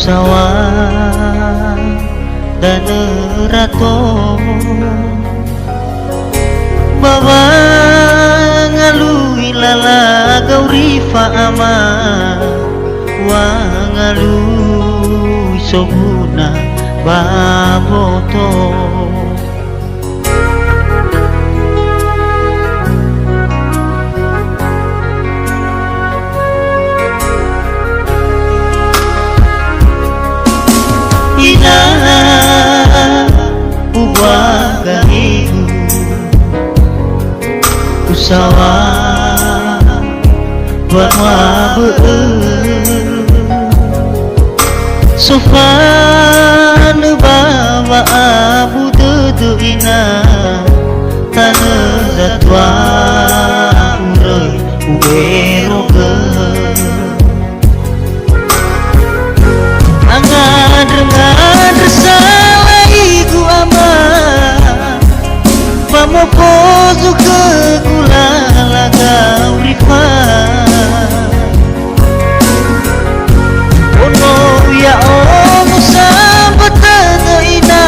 sawah dan rato bawa ngalui lala gauri faama wa ngalui sobuna baboto ina ubah gahigu usawa bahwa sofan bawa abu dudu ina tanah zatwa urai uberoga angadar salaigu ama pamopozu ke gula laga urifa ono ya ono sambatana ina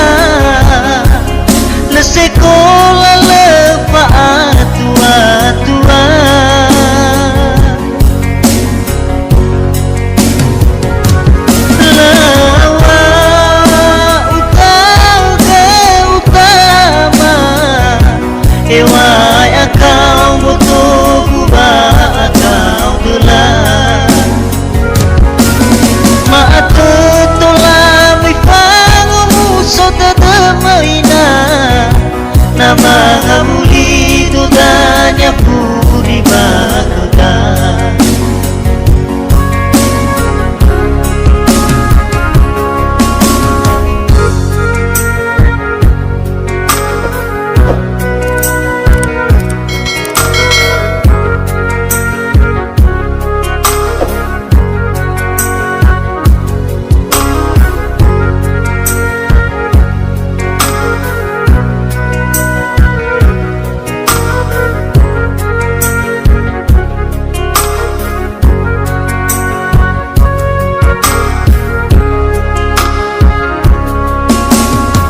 la sekolah lepa tua ewai akau butuh gubah akau gelar maat tola mifangu musuh tadamaina nama hamuli dudanya puri bakudan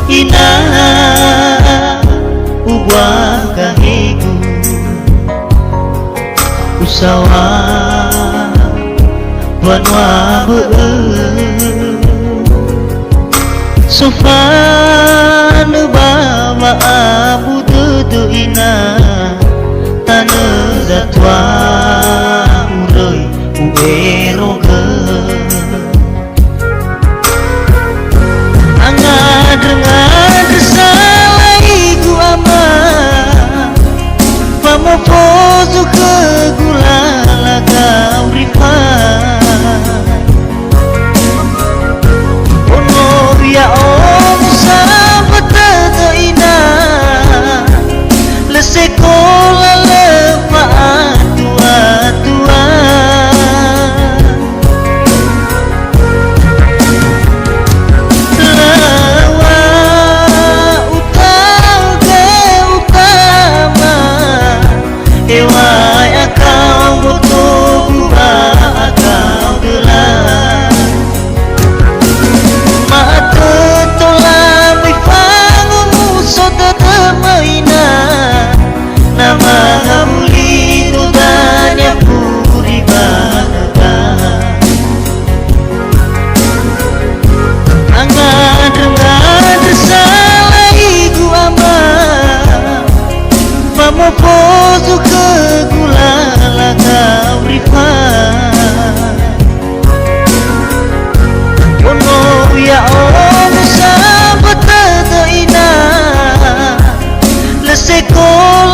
ina ubah gahigu usawa wanwa sofan bawa abu dudu ina tanah zatwa urai uberoga angadar salaigu ama pamopozu ke gula laga urifa ono ya ono sambatana ina la sekolah lepa tua ewai akau butuh gubah akau gelar maat tola mifangu musuh tadamaina nama hamuli dudanya puri bakudan angadar salaigu ama pamopozu ke gula laga urifa ono ya ono sambatana ina la sekolah